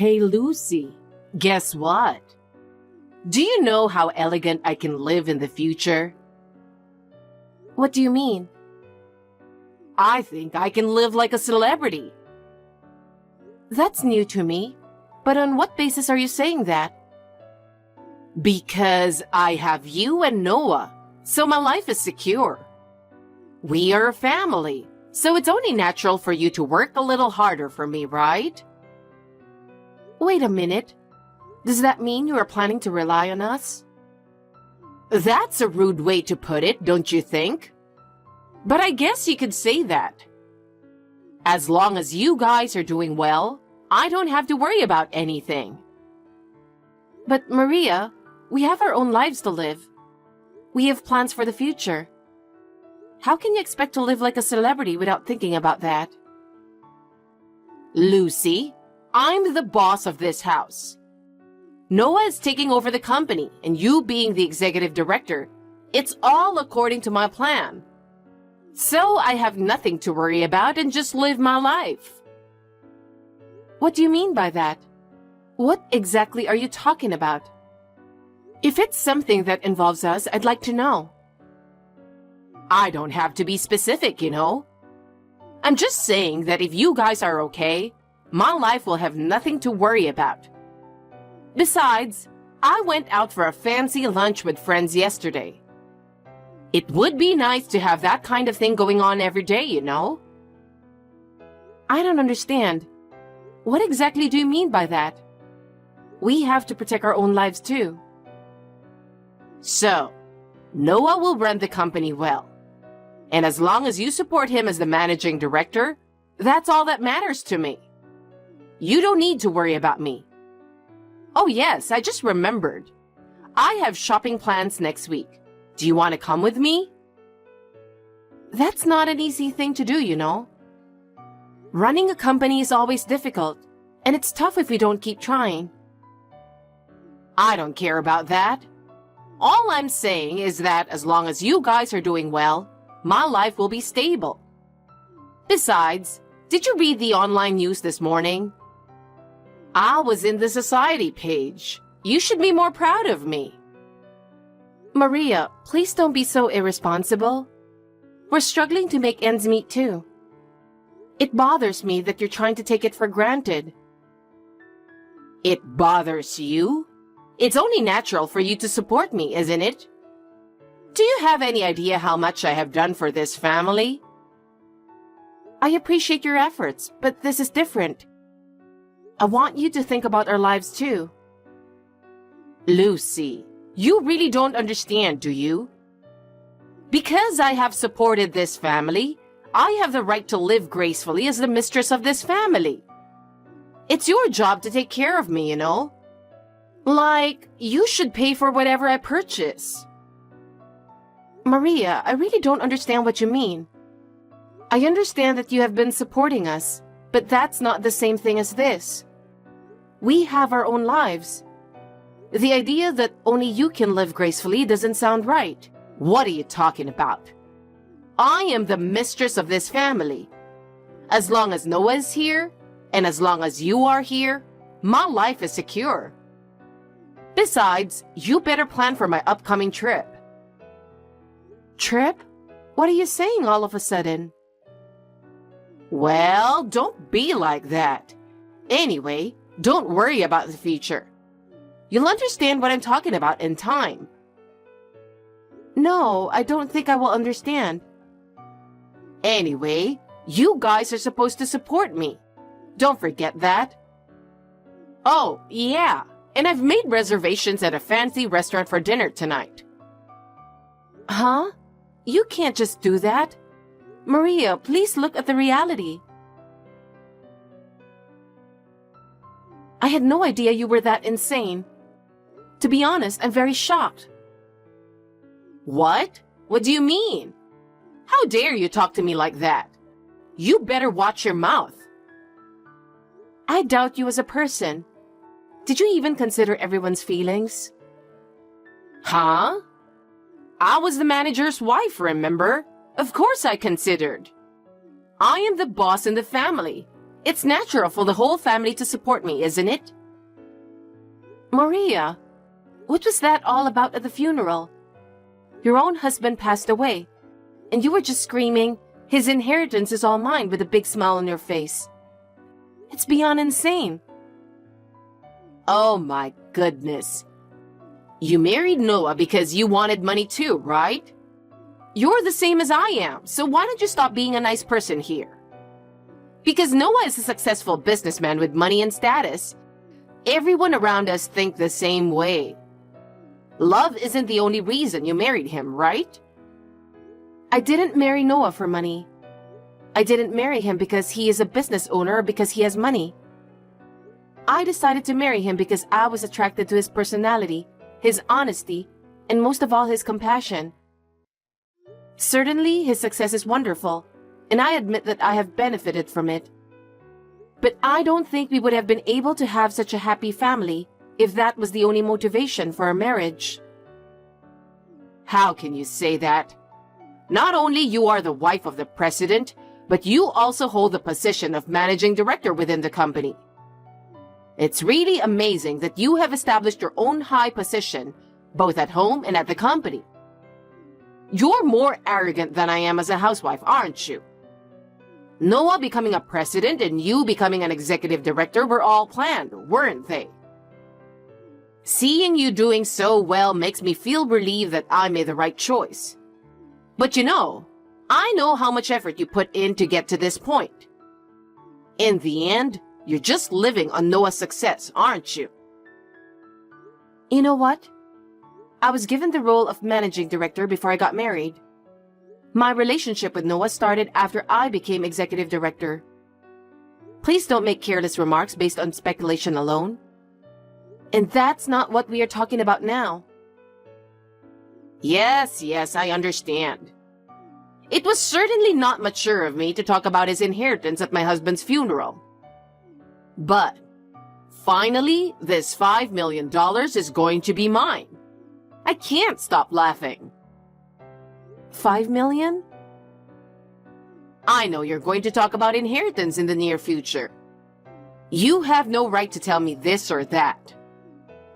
Hey Lucy, guess what? Do you know how elegant I can live in the future? What do you mean? I think I can live like a celebrity. That's new to me. But on what basis are you saying that? Because I have you and Noah, so my life is secure. We are a family, so it's only natural for you to work a little harder for me, right? Wait a minute. Does that mean you are planning to rely on us? That's a rude way to put it, don't you think? But I guess you could say that. As long as you guys are doing well, I don't have to worry about anything. But Maria, we have our own lives to live. We have plans for the future. How can you expect to live like a celebrity without thinking about that? Lucy, I'm the boss of this house. Noah is taking over the company, and you being the executive director, it's all according to my plan. So I have nothing to worry about and just live my life. What do you mean by that? What exactly are you talking about? If it's something that involves us, I'd like to know. I don't have to be specific, you know. I'm just saying that if you guys are okay, my life will have nothing to worry about. Besides, I went out for a fancy lunch with friends yesterday. It would be nice to have that kind of thing going on every day, you know? I don't understand. What exactly do you mean by that? We have to protect our own lives too. So, Noah will run the company well. And as long as you support him as the managing director, that's all that matters to me. You don't need to worry about me. Oh yes, I just remembered. I have shopping plans next week. Do you want to come with me? That's not an easy thing to do, you know. Running a company is always difficult, and it's tough if we don't keep trying. I don't care about that. All I'm saying is that as long as you guys are doing well, my life will be stable. Besides, did you read the online news this morning? I was in the society page. You should be more proud of me. Maria, please don't be so irresponsible. We're struggling to make ends meet too. It bothers me that you're trying to take it for granted. It bothers you? It's only natural for you to support me, isn't it? Do you have any idea how much I have done for this family? I appreciate your efforts, but this is different. I want you to think about our lives too. Lucy, you really don't understand, do you? Because I have supported this family, I have the right to live gracefully as the mistress of this family. It's your job to take care of me, you know? Like, you should pay for whatever I purchase. Maria, I really don't understand what you mean. I understand that you have been supporting us, but that's not the same thing as this. We have our own lives. The idea that only you can live gracefully doesn't sound right. What are you talking about? I am the mistress of this family. As long as Noah is here, and as long as you are here, my life is secure. Besides, you better plan for my upcoming trip. Trip? What are you saying all of a sudden? Well, don't be like that. Anyway, don't worry about the future. You'll understand what I'm talking about in time. No, I don't think I will understand. Anyway, you guys are supposed to support me. Don't forget that. Oh, yeah, and I've made reservations at a fancy restaurant for dinner tonight. Huh? You can't just do that. Maria, please look at the reality. I had no idea you were that insane. To be honest, I'm very shocked. What? What do you mean? How dare you talk to me like that? You better watch your mouth. I doubt you as a person. Did you even consider everyone's feelings? Huh? I was the manager's wife, remember? Of course I considered. I am the boss in the family, It's natural for the whole family to support me, isn't it? Maria, what was that all about at the funeral? Your own husband passed away, and you were just screaming, "His inheritance is all mine," with a big smile on your face. It's beyond insane. Oh my goodness. You married Noah because you wanted money too, right? You're the same as I am, so why don't you stop being a nice person here? Because Noah is a successful businessman with money and status, everyone around us think the same way. Love isn't the only reason you married him, right? I didn't marry Noah for money. I didn't marry him because he is a business owner or because he has money. I decided to marry him because I was attracted to his personality, his honesty, and most of all, his compassion. Certainly, his success is wonderful, and I admit that I have benefited from it. But I don't think we would have been able to have such a happy family if that was the only motivation for our marriage. How can you say that? Not only you are the wife of the president, but you also hold the position of managing director within the company. It's really amazing that you have established your own high position, both at home and at the company. You're more arrogant than I am as a housewife, aren't you? Noah becoming a president and you becoming an executive director were all planned, weren't they? Seeing you doing so well makes me feel relieved that I made the right choice. But you know, I know how much effort you put in to get to this point. In the end, you're just living on Noah's success, aren't you? You know what? I was given the role of managing director before I got married. My relationship with Noah started after I became executive director. Please don't make careless remarks based on speculation alone. And that's not what we are talking about now. Yes, I understand. It was certainly not mature of me to talk about his inheritance at my husband's funeral. But, finally, this $5 million is going to be mine. I can't stop laughing. $5 million? I know you're going to talk about inheritance in the near future. You have no right to tell me this or that.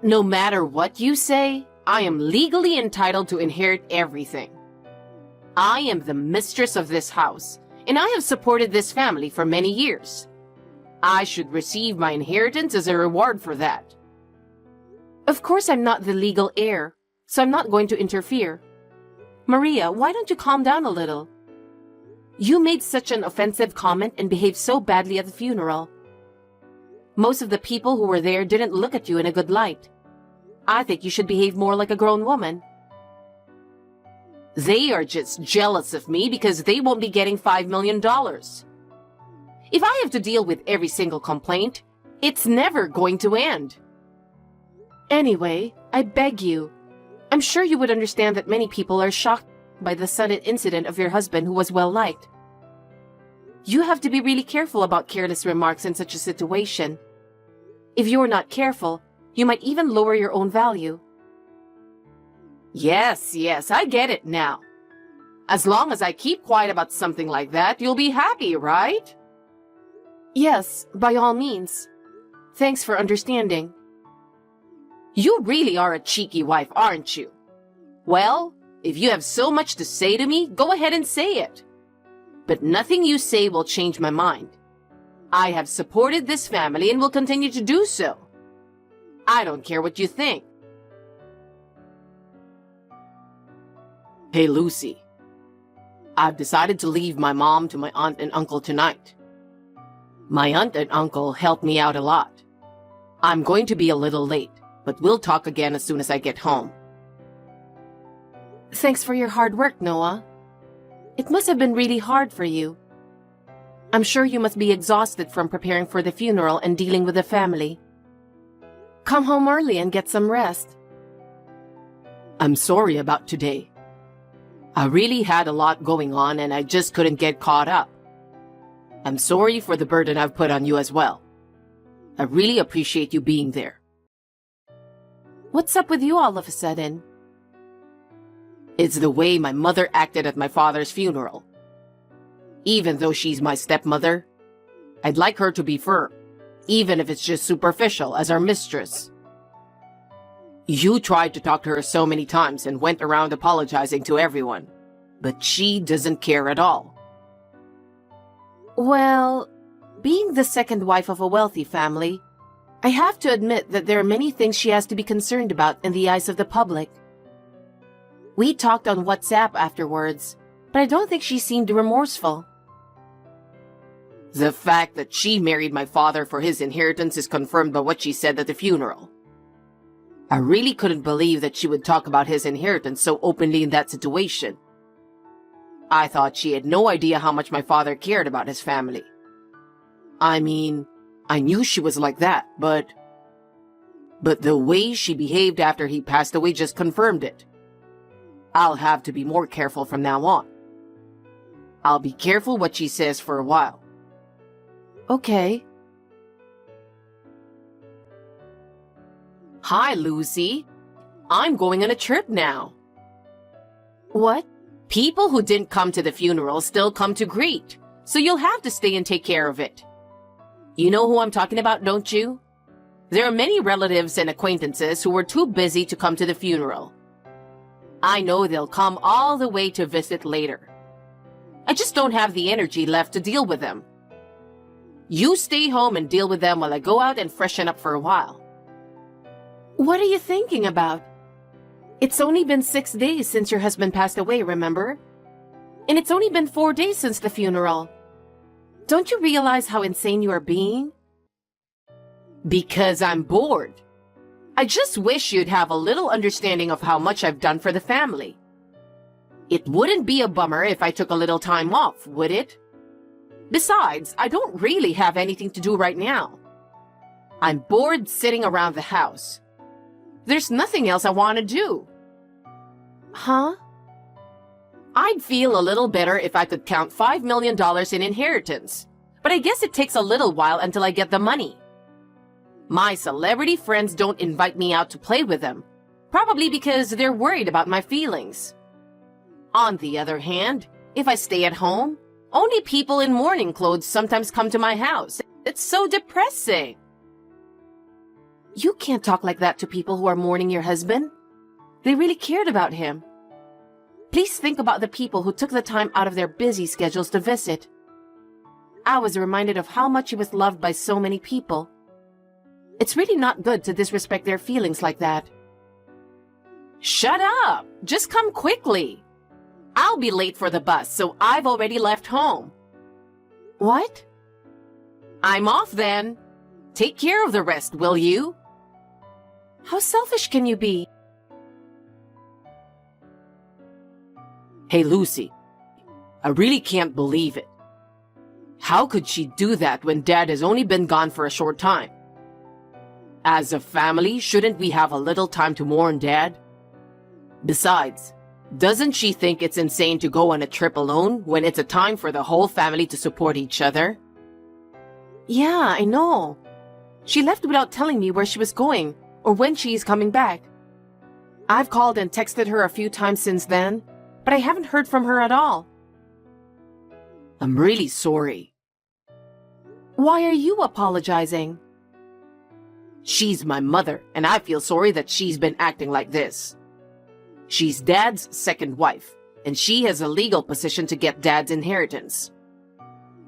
No matter what you say, I am legally entitled to inherit everything. I am the mistress of this house, and I have supported this family for many years. I should receive my inheritance as a reward for that. Of course I'm not the legal heir, so I'm not going to interfere. Maria, why don't you calm down a little? You made such an offensive comment and behaved so badly at the funeral. Most of the people who were there didn't look at you in a good light. I think you should behave more like a grown woman. They are just jealous of me because they won't be getting $5 million. If I have to deal with every single complaint, it's never going to end. Anyway, I beg you. I'm sure you would understand that many people are shocked by the sudden incident of your husband who was well-liked. You have to be really careful about careless remarks in such a situation. If you are not careful, you might even lower your own value. Yes, I get it now. As long as I keep quiet about something like that, you'll be happy, right? Yes, by all means. Thanks for understanding. You really are a cheeky wife, aren't you? Well, if you have so much to say to me, go ahead and say it. But nothing you say will change my mind. I have supported this family and will continue to do so. I don't care what you think. Hey, Lucy. I've decided to leave my mom to my aunt and uncle tonight. My aunt and uncle helped me out a lot. I'm going to be a little late, but we'll talk again as soon as I get home. Thanks for your hard work, Noah. It must have been really hard for you. I'm sure you must be exhausted from preparing for the funeral and dealing with the family. Come home early and get some rest. I'm sorry about today. I really had a lot going on and I just couldn't get caught up. I'm sorry for the burden I've put on you as well. I really appreciate you being there. What's up with you all of a sudden? It's the way my mother acted at my father's funeral. Even though she's my stepmother, I'd like her to be firm, even if it's just superficial, as our mistress. You tried to talk to her so many times and went around apologizing to everyone, but she doesn't care at all. Well, being the second wife of a wealthy family, I have to admit that there are many things she has to be concerned about in the eyes of the public. We talked on WhatsApp afterwards, but I don't think she seemed remorseful. The fact that she married my father for his inheritance is confirmed by what she said at the funeral. I really couldn't believe that she would talk about his inheritance so openly in that situation. I thought she had no idea how much my father cared about his family. I mean, I knew she was like that, but the way she behaved after he passed away just confirmed it. I'll have to be more careful from now on. I'll be careful what she says for a while. Okay. Hi, Lucy. I'm going on a trip now. What? People who didn't come to the funeral still come to greet, so you'll have to stay and take care of it. You know who I'm talking about, don't you? There are many relatives and acquaintances who were too busy to come to the funeral. I know they'll come all the way to visit later. I just don't have the energy left to deal with them. You stay home and deal with them while I go out and freshen up for a while. What are you thinking about? It's only been 6 days since your husband passed away, remember? And it's only been 4 days since the funeral. Don't you realize how insane you are being? Because I'm bored. I just wish you'd have a little understanding of how much I've done for the family. It wouldn't be a bummer if I took a little time off, would it? Besides, I don't really have anything to do right now. I'm bored sitting around the house. There's nothing else I want to do. Huh? I'd feel a little better if I could count $5 million in inheritance, but I guess it takes a little while until I get the money. My celebrity friends don't invite me out to play with them, probably because they're worried about my feelings. On the other hand, if I stay at home, only people in mourning clothes sometimes come to my house. It's so depressing. You can't talk like that to people who are mourning your husband. They really cared about him. Please think about the people who took the time out of their busy schedules to visit. I was reminded of how much he was loved by so many people. It's really not good to disrespect their feelings like that. Shut up! Just come quickly. I'll be late for the bus, so I've already left home. What? I'm off then. Take care of the rest, will you? How selfish can you be? Hey, Lucy. I really can't believe it. How could she do that when Dad has only been gone for a short time? As a family, shouldn't we have a little time to mourn Dad? Besides, doesn't she think it's insane to go on a trip alone when it's a time for the whole family to support each other? Yeah, I know. She left without telling me where she was going or when she is coming back. I've called and texted her a few times since then, but I haven't heard from her at all. I'm really sorry. Why are you apologizing? She's my mother, and I feel sorry that she's been acting like this. She's Dad's second wife, and she has a legal position to get Dad's inheritance.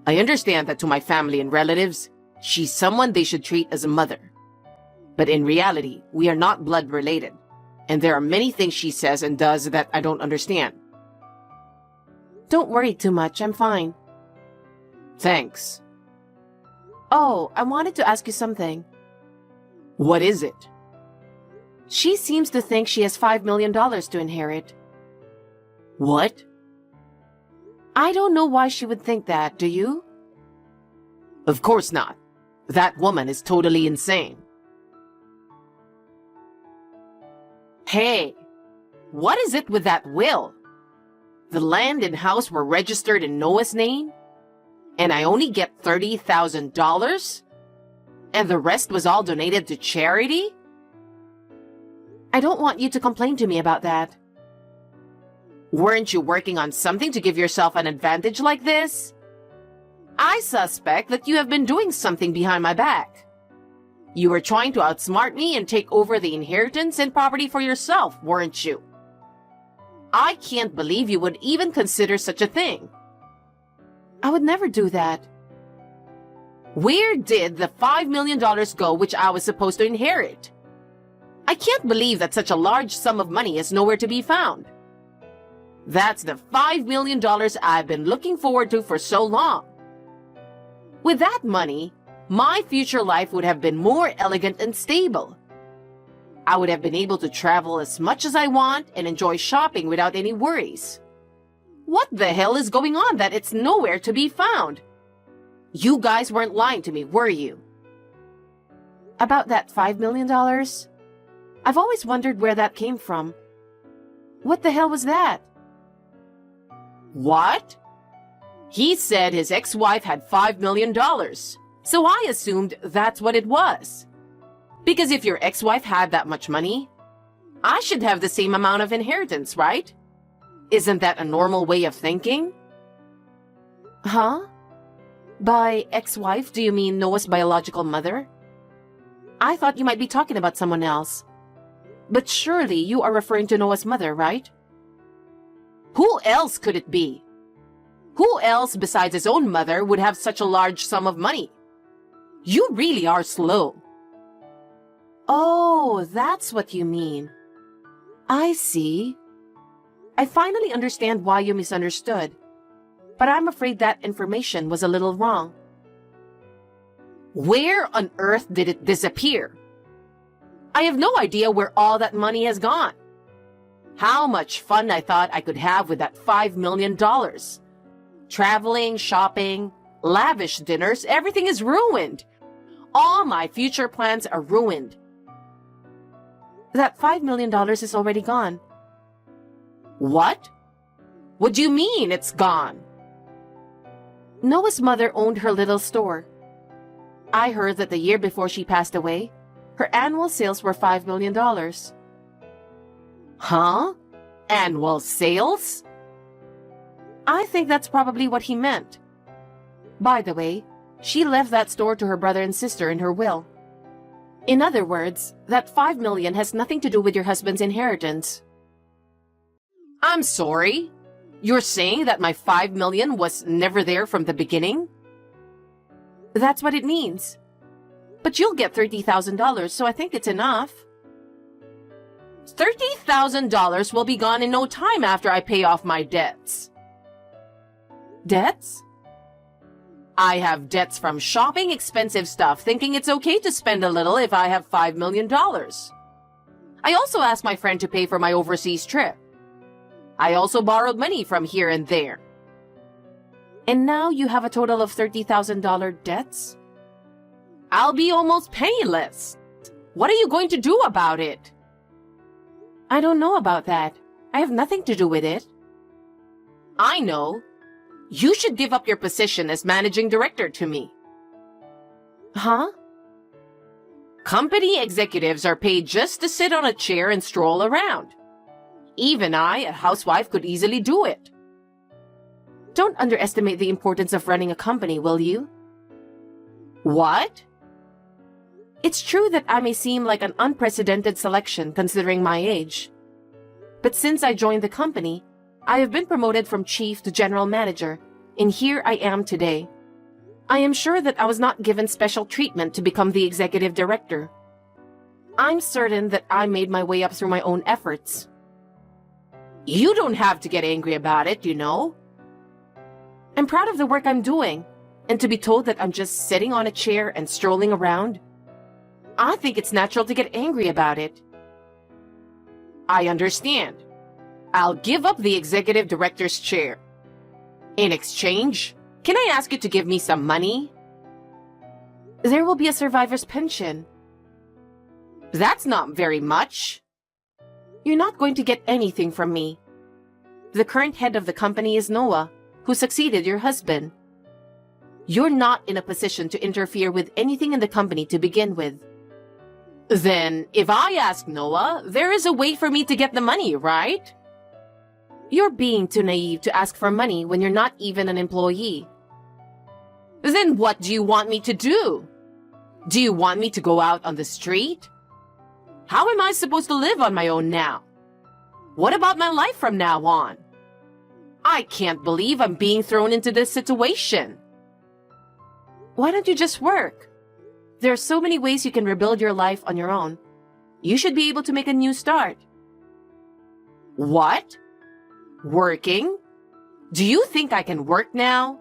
I understand that to my family and relatives, she's someone they should treat as a mother. But in reality, we are not blood related, and there are many things she says and does that I don't understand. Don't worry too much, I'm fine. Thanks. Oh, I wanted to ask you something. What is it? She seems to think she has $5 million to inherit. What? I don't know why she would think that, do you? Of course not. That woman is totally insane. Hey, what is it with that will? The land and house were registered in Noah's name, and I only get $30,000? And the rest was all donated to charity? I don't want you to complain to me about that. Weren't you working on something to give yourself an advantage like this? I suspect that you have been doing something behind my back. You were trying to outsmart me and take over the inheritance and property for yourself, weren't you? I can't believe you would even consider such a thing. I would never do that. Where did the $5 million go which I was supposed to inherit? I can't believe that such a large sum of money is nowhere to be found. That's the $5 million I've been looking forward to for so long. With that money, my future life would have been more elegant and stable. I would have been able to travel as much as I want and enjoy shopping without any worries. What the hell is going on that it's nowhere to be found? You guys weren't lying to me, were you? About that $5 million? I've always wondered where that came from. What the hell was that? What? He said his ex-wife had $5 million, so I assumed that's what it was. Because if your ex-wife had that much money, I should have the same amount of inheritance, right? Isn't that a normal way of thinking? Huh? By ex-wife, do you mean Noah's biological mother? I thought you might be talking about someone else. But surely you are referring to Noah's mother, right? Who else could it be? Who else besides his own mother would have such a large sum of money? You really are slow. Oh, that's what you mean. I see. I finally understand why you misunderstood. But I'm afraid that information was a little wrong. Where on earth did it disappear? I have no idea where all that money has gone. How much fun I thought I could have with that $5 million. Traveling, shopping, lavish dinners, everything is ruined. All my future plans are ruined. That $5 million is already gone. What? What do you mean it's gone? Noah's mother owned her little store. I heard that the year before she passed away, her annual sales were $5 million. Huh? Annual sales? I think that's probably what he meant. By the way, she left that store to her brother and sister in her will. In other words, that $5 million has nothing to do with your husband's inheritance. I'm sorry? You're saying that my $5 million was never there from the beginning? That's what it means. But you'll get $30,000, so I think it's enough. $30,000 will be gone in no time after I pay off my debts. Debts? I have debts from shopping expensive stuff, thinking it's okay to spend a little if I have $5 million. I also asked my friend to pay for my overseas trip. I also borrowed money from here and there. And now you have a total of $30,000 debts? I'll be almost penniless. What are you going to do about it? I don't know about that. I have nothing to do with it. I know. You should give up your position as managing director to me. Huh? Company executives are paid just to sit on a chair and stroll around. Even I, a housewife, could easily do it. Don't underestimate the importance of running a company, will you? What? It's true that I may seem like an unprecedented selection considering my age. But since I joined the company, I have been promoted from chief to general manager, and here I am today. I am sure that I was not given special treatment to become the executive director. I'm certain that I made my way up through my own efforts. You don't have to get angry about it, you know. I'm proud of the work I'm doing, and to be told that I'm just sitting on a chair and strolling around, I think it's natural to get angry about it. I understand. I'll give up the executive director's chair. In exchange, can I ask you to give me some money? There will be a survivor's pension. That's not very much. You're not going to get anything from me. The current head of the company is Noah, who succeeded your husband. You're not in a position to interfere with anything in the company to begin with. Then, if I ask Noah, there is a way for me to get the money, right? You're being too naive to ask for money when you're not even an employee. Then what do you want me to do? Do you want me to go out on the street? How am I supposed to live on my own now? What about my life from now on? I can't believe I'm being thrown into this situation. Why don't you just work? There are so many ways you can rebuild your life on your own. You should be able to make a new start. What? Working? Do you think I can work now?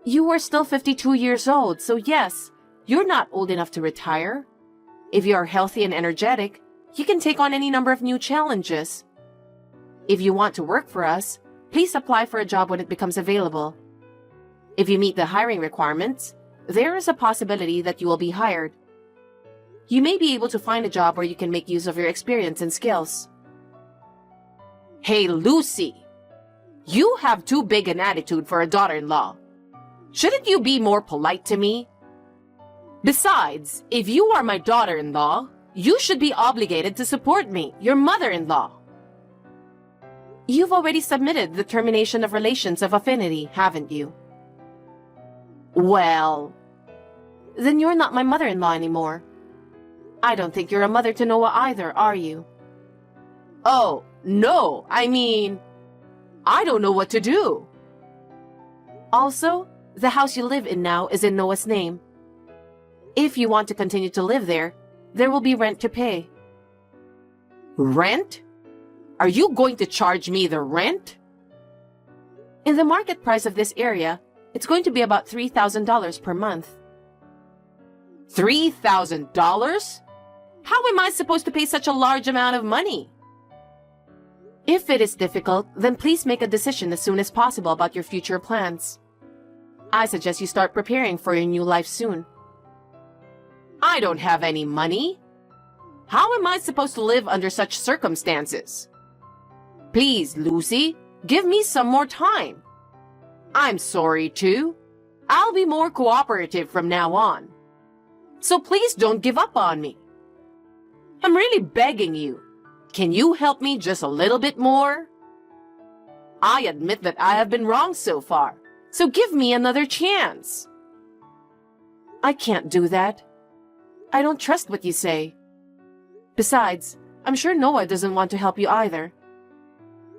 You are still 52 years old, so yes, you're not old enough to retire. If you are healthy and energetic, you can take on any number of new challenges. If you want to work for us, please apply for a job when it becomes available. If you meet the hiring requirements, there is a possibility that you will be hired. You may be able to find a job where you can make use of your experience and skills. Hey, Lucy, you have too big an attitude for a daughter-in-law. Shouldn't you be more polite to me? Besides, if you are my daughter-in-law, you should be obligated to support me, your mother-in-law. You've already submitted the termination of relations of affinity, haven't you? Well, then you're not my mother-in-law anymore. I don't think you're a mother to Noah either, are you? Oh, no, I mean, I don't know what to do. Also, the house you live in now is in Noah's name. If you want to continue to live there, there will be rent to pay. Rent? Are you going to charge me the rent? In the market price of this area, it's going to be about $3,000 per month. $3,000? How am I supposed to pay such a large amount of money? If it is difficult, then please make a decision as soon as possible about your future plans. I suggest you start preparing for your new life soon. I don't have any money. How am I supposed to live under such circumstances? Please, Lucy, give me some more time. I'm sorry, too. I'll be more cooperative from now on. So please don't give up on me. I'm really begging you. Can you help me just a little bit more? I admit that I have been wrong so far, so give me another chance. I can't do that. I don't trust what you say. Besides, I'm sure Noah doesn't want to help you either.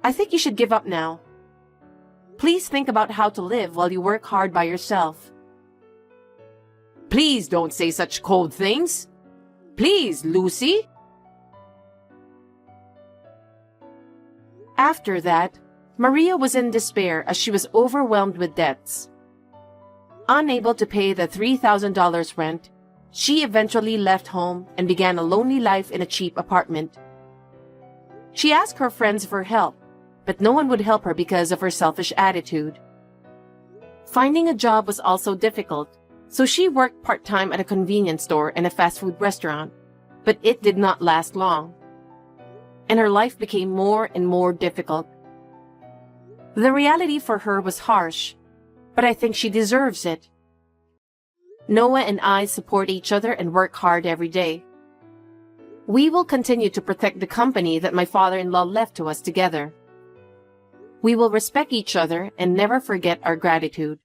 I think you should give up now. Please think about how to live while you work hard by yourself. Please don't say such cold things. Please, Lucy. After that, Maria was in despair as she was overwhelmed with debts. Unable to pay the $3,000 rent, she eventually left home and began a lonely life in a cheap apartment. She asked her friends for help, but no one would help her because of her selfish attitude. Finding a job was also difficult, so she worked part-time at a convenience store and a fast food restaurant, but it did not last long, and her life became more and more difficult. The reality for her was harsh, but I think she deserves it. Noah and I support each other and work hard every day. We will continue to protect the company that my father-in-law left to us together. We will respect each other and never forget our gratitude.